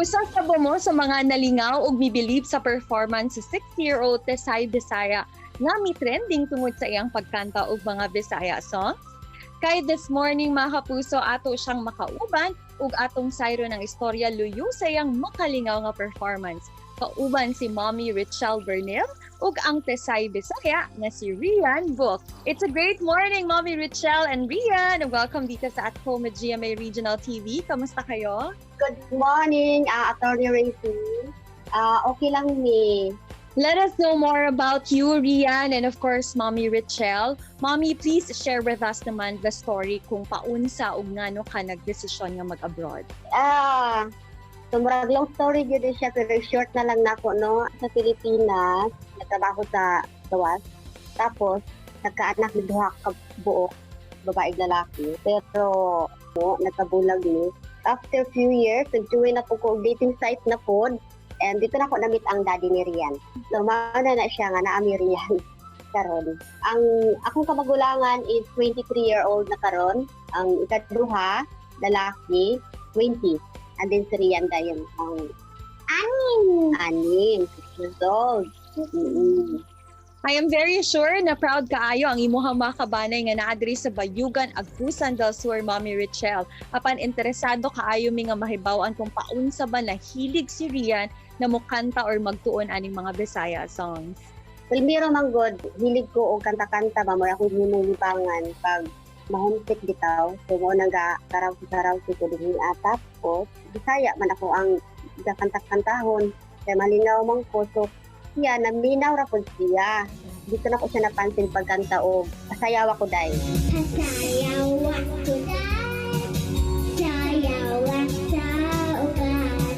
Usa sa mo sa mga nalingaw ug mibilib sa performance sa 60-year-old Tesay Bisaya nga mi-trending tungod sa iyang pagkanta og mga Bisaya songs. Kay this morning mga kapuso ato siyang makauban ug atong sayro ng istorya luyo sa iyang makalingaw nga performance. Kauban si Mommy Richelle Bernil ug ang Tesay Bisaya nga si Rian Book. It's a great morning, Mommy Richelle and Rian. Welcome dito sa At Home at GMA Regional TV. Kamusta kayo? Good morning, Attorney Racing. Okay lang ni. Let us know more about you, Rian, and of course, Mommy Richelle. Mommy, please share with us naman the story kung paunsa ug ngano ka nagdesisyon nga mag-abroad. So murag long story gyud siya, pero short na lang nako no. Sa Pilipinas, nagtrabaho sa gawas. Tapos nagkaanak ni duha ka buok, babae lalaki. Pero nagkabulag ni. After few years, nag-join na po ko dating site na po. And dito na ko na-meet ang daddy ni Rian. So mauna na siya nga naami Rian karon. Ang akong kamagulangan is 23-year-old na karon. Ang ikaduha, lalaki, 20. And then si Rian dayon ang anim, 6 years old. I am very sure na proud kaayo ang imuhang mga kabanay nga naadri sa Bayugan, Agusan del Sur, Mommy Richelle. Apan interesado kaayo mi nga mahibaw-an kung paunsa ba nahilig si Rian na mukanta or magtuon aning mga Bisaya songs. Primero man god, hilig ko og kanta-kanta ba mo akong hinulibangan pag mahumtik bitaw. So mo nang karaoke ko dinhi atap ko. Bisaya man ako ang kanta-kantahon. Kaya malinaw man ko. So siya, naminaw ra po siya. Dito na ko siya napansin pagkanta o pasayaw ako dahil. Pasayaw ako dahil, sayaw sa ugat.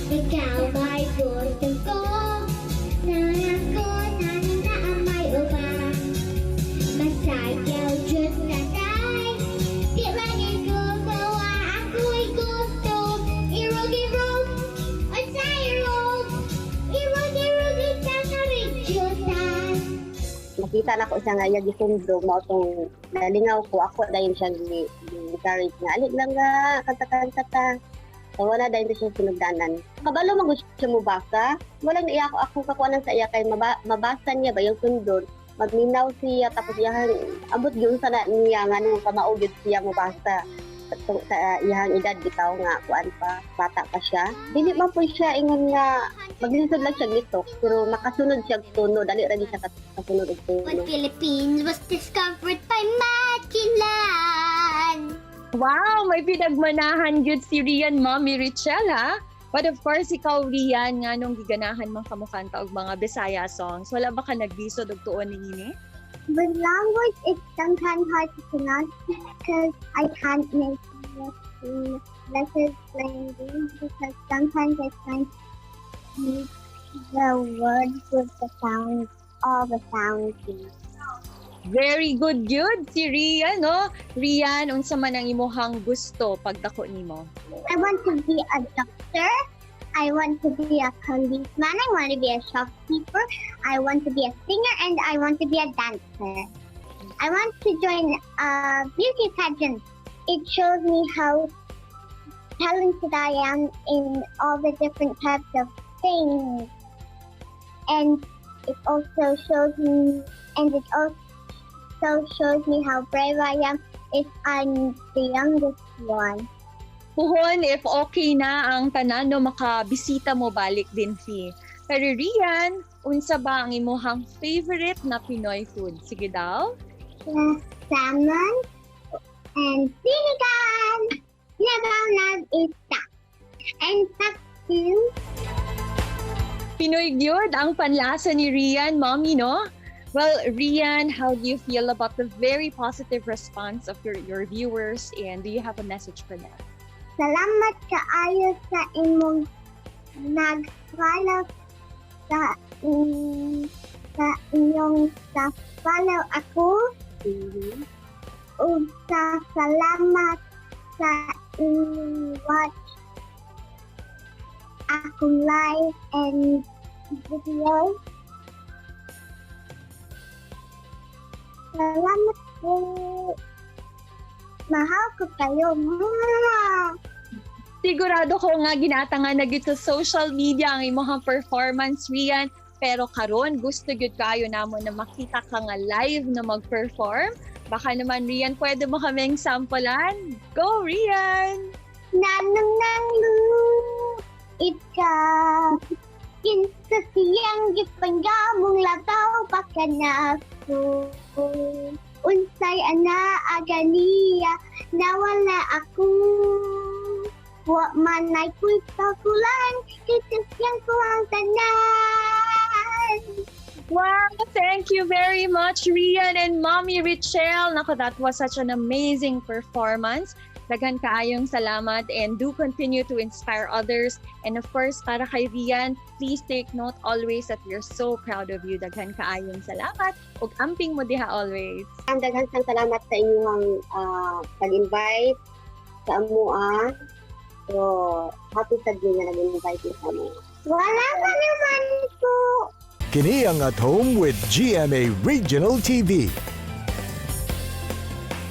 Ikaw may gusto ko, na ako na may ubat. Masayaw dyan na dahil, di maging gumawa ako'y gusto. Irog-irog, o sayrog, irog-irog isang karitsutan. Nakita na ko siya nga yung gisundog mo itong nalingaw ko. Ako dahil siya encourage na. Alik lang nga, kanta-kanta ta. So wala dahil siya sinugdanan. Kabalo mo gusto siya mabasa. Walang iya ako kakuanan sa iya kay mabasa niya ba yung sundod. Magminaw siya tapos iyang abot yun sa niya nga nung kamaugid siya mabasa. Sa iyang edad bitaw nga kuan pa bata pa siya dili man po siya ingon nga maglisod lang siya nito pero makasunod siya tuno dali ra siya kasunod og tuno. When Philippines was discovered by Magellan. Wow, may pinagmanahan gyud si Rian, Mommy Richelle ha. But of course, ikaw Rian nga nung giganahan mang kamukanta og mga Bisaya songs, wala ba ka naglisod og tuon niini? The language is sometimes hard to pronounce because I can't make letters language because sometimes I can't make the words with the sounds, all the sounds. Very good gyud si Rian, no? Rian, unsa man ang imuhang gusto pagdako nimo? I want to be a doctor. I want to be a policeman. I want to be a shopkeeper. I want to be a singer, and I want to be a dancer. I want to join a beauty pageant. It shows me how talented I am in all the different types of things. And it also shows me, how brave I am if I'm the youngest one. Puhon, if okay na ang tanan no makabisita mo balik din si. Pero Rian, unsa ba ang imuhang favorite na Pinoy food? Sige daw. Salmon and sinigang. Sinigang is that. And paksiw. Pinoy gyud ang panlasa ni Rian, Mommy, no? Well, Rian, how do you feel about the very positive response of your viewers, and do you have a message for them? Salamat kaayo sa imong nag-follow sa inyong follow ako. Ug sa salamat sa inyong watch akong live and video. Salamat po. Mahal ko kayo. Sigurado ko nga ginatanga na gid sa social media ang imong performance, Rian. Pero karon gusto gyud kayo namo na makita ka nga live na mag-perform. Baka naman, Rian, pwede mo kaming sampulan? Go, Rian! Nanang nang lu, ikaw. Kinsa siyang gipanggamong lagaw baka na ako. Unsay ana aganiya, nawala ako. Wa man ay kuy pakulan, kinsa siyang kuwang tanan. Wow, thank you very much, Rian and Mommy Richelle. Nako, that was such an amazing performance. Daghan kaayong salamat and do continue to inspire others. And of course, para kay Rian, please take note always that we're so proud of you. Daghan kaayong salamat ug amping mo diha always. Ang daghang salamat sa inyong pag-invite sa amoa. So, happy sa din na nag-invite niyo sa amoa. Wala pa naman po. Kini ang At Home with GMA Regional TV.